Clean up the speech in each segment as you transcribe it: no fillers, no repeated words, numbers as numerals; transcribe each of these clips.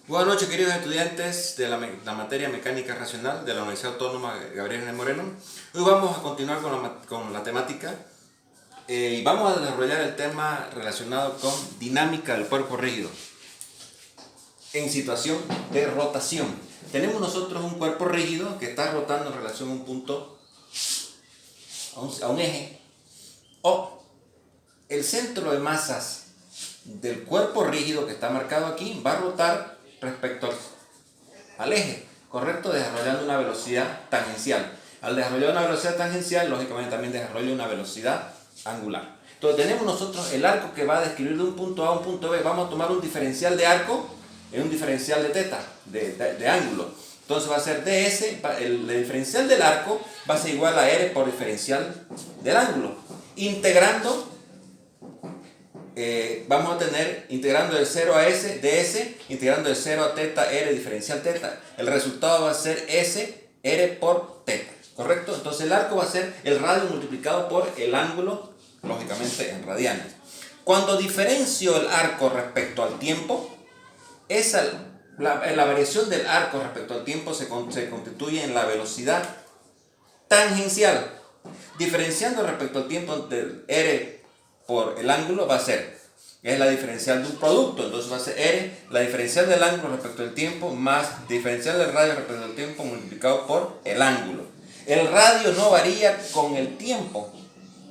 Buenas noches, queridos estudiantes de la materia Mecánica Racional de la Universidad Autónoma Gabriel N. Moreno. Hoy vamos a continuar con la temática y vamos a desarrollar el tema relacionado con dinámica del cuerpo rígido en situación de rotación. Tenemos nosotros un cuerpo rígido que está rotando en relación a un punto, a un eje, o el centro de masas del cuerpo rígido que está marcado aquí va a rotar respecto al eje, ¿correcto? Desarrollando una velocidad tangencial. Al desarrollar una velocidad tangencial, lógicamente también desarrolla una velocidad angular. Entonces tenemos nosotros el arco que va a describir de un punto A a un punto B. Vamos a tomar un diferencial de arco en un diferencial de teta, de ángulo. Entonces va a ser ds, el diferencial del arco va a ser igual a r por diferencial del ángulo. Integrando, vamos a tener, integrando de 0 a s, ds, integrando de 0 a teta, r diferencial teta. El resultado va a ser s, r por teta, ¿correcto? Entonces el arco va a ser el radio multiplicado por el ángulo, lógicamente en radianes. Cuando diferencio el arco respecto al tiempo, la variación del arco respecto al tiempo se constituye en la velocidad tangencial. Diferenciando respecto al tiempo del r por el ángulo va a ser, es la diferencial de un producto, entonces va a ser r, la diferencial del ángulo respecto al tiempo, más diferencial del radio respecto al tiempo multiplicado por el ángulo. El radio no varía con el tiempo,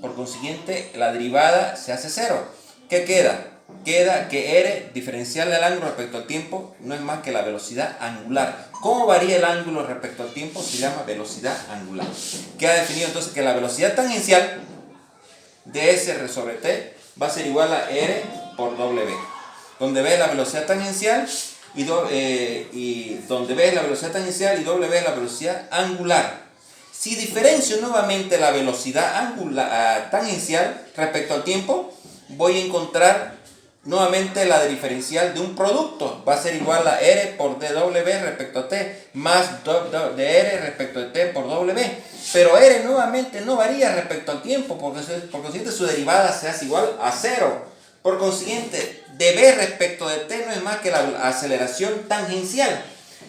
por consiguiente la derivada se hace cero. ¿Qué queda? Queda que r, diferencial del ángulo respecto al tiempo, no es más que la velocidad angular. ¿Cómo varía el ángulo respecto al tiempo? Se llama velocidad angular. Queda definido entonces que la velocidad tangencial ds sobre t va a ser igual a r por w, donde v es la velocidad tangencial y donde v es la velocidad tangencial y w es la velocidad angular. Si diferencio nuevamente la velocidad tangencial respecto al tiempo, voy a encontrar nuevamente la diferencial de un producto. Va a ser igual a r por dw respecto a t más de r respecto a t por w. Pero r nuevamente no varía respecto al tiempo, por consiguiente su derivada se hace igual a cero. Por consiguiente, dv respecto de t no es más que la aceleración tangencial.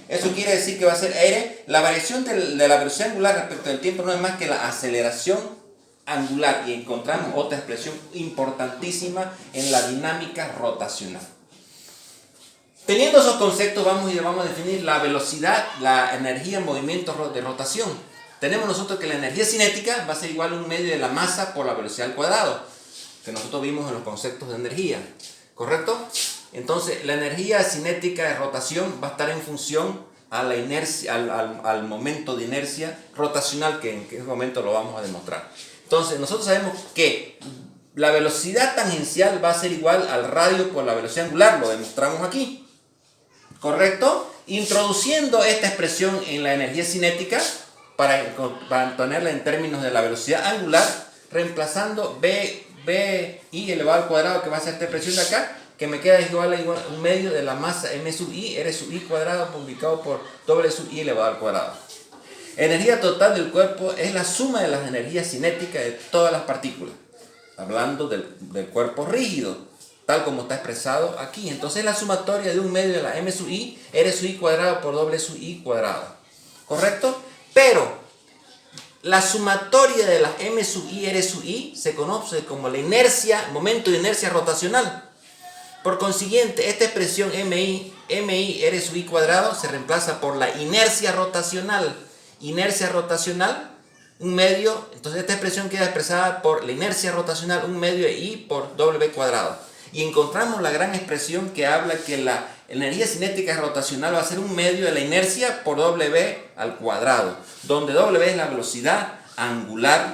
Eso quiere decir que va a ser r, la variación de la velocidad angular respecto del tiempo no es más que la aceleración angular, y encontramos otra expresión importantísima en la dinámica rotacional. Teniendo esos conceptos, vamos a definir la velocidad, la energía en movimiento de rotación. Tenemos nosotros que la energía cinética va a ser igual a un medio de la masa por la velocidad al cuadrado, que nosotros vimos en los conceptos de energía, ¿correcto? Entonces, la energía cinética de rotación va a estar en función a la inercia, al momento de inercia rotacional, que en qué momento lo vamos a demostrar. Entonces, nosotros sabemos que la velocidad tangencial va a ser igual al radio por la velocidad angular, lo demostramos aquí, ¿correcto? Introduciendo esta expresión en la energía cinética para ponerla en términos de la velocidad angular, reemplazando i elevado al cuadrado, que va a ser esta expresión de acá, que me queda igual a un medio de la masa m sub i, r sub i cuadrado multiplicado por w sub i elevado al cuadrado. Energía total del cuerpo es la suma de las energías cinéticas de todas las partículas, hablando del cuerpo rígido, tal como está expresado aquí. Entonces es la sumatoria de un medio de la m sub i, r sub i cuadrado por w sub i cuadrado, ¿correcto? Pero la sumatoria de las m sub i, r sub i se conoce como la inercia, momento de inercia rotacional. Por consiguiente, esta expresión mi, r sub i cuadrado se reemplaza por la inercia rotacional. Inercia rotacional, un medio, entonces esta expresión queda expresada por la inercia rotacional, un medio de i por w cuadrado. Y encontramos la gran expresión que habla que la energía cinética rotacional va a ser un medio de la inercia por w al cuadrado, donde w es la velocidad angular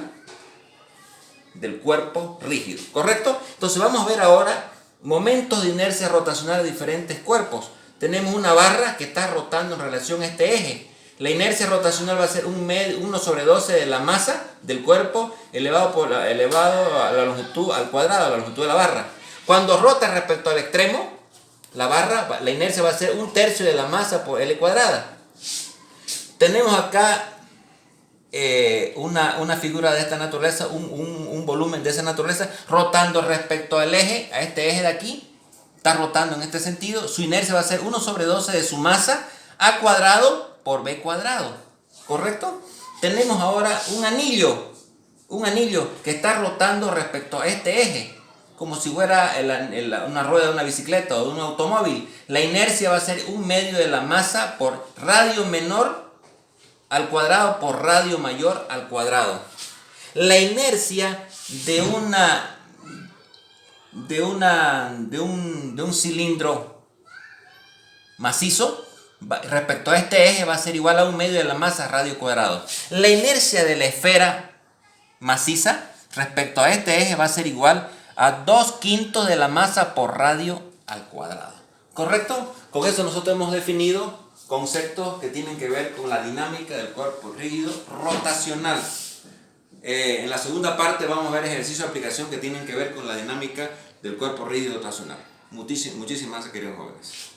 del cuerpo rígido, ¿correcto? Entonces vamos a ver ahora momentos de inercia rotacional de diferentes cuerpos. Tenemos una barra que está rotando en relación a este eje. La inercia rotacional va a ser 1 sobre 12 de la masa del cuerpo elevado a la longitud al cuadrado, a la longitud de la barra. Cuando rota respecto al extremo, la inercia va a ser 1/3 de la masa por L cuadrada. Tenemos acá una figura de esta naturaleza, un volumen de esa naturaleza, rotando respecto al eje, a este eje de aquí, está rotando en este sentido, su inercia va a ser 1 sobre 12 de su masa a cuadrado por b cuadrado. ¿Correcto? Tenemos ahora un anillo que está rotando respecto a este eje, como si fuera una rueda de una bicicleta o de un automóvil. La inercia va a ser 1/2 de la masa por radio menor al cuadrado por radio mayor al cuadrado. La inercia de un cilindro macizo respecto a este eje va a ser igual a 1/2 de la masa radio cuadrado. La inercia de la esfera maciza respecto a este eje va a ser igual a 2/5 de la masa por radio al cuadrado. ¿Correcto? Con eso nosotros hemos definido conceptos que tienen que ver con la dinámica del cuerpo rígido rotacional. En la segunda parte vamos a ver ejercicios de aplicación que tienen que ver con la dinámica del cuerpo rígido rotacional. Muchísimas gracias, queridos jóvenes.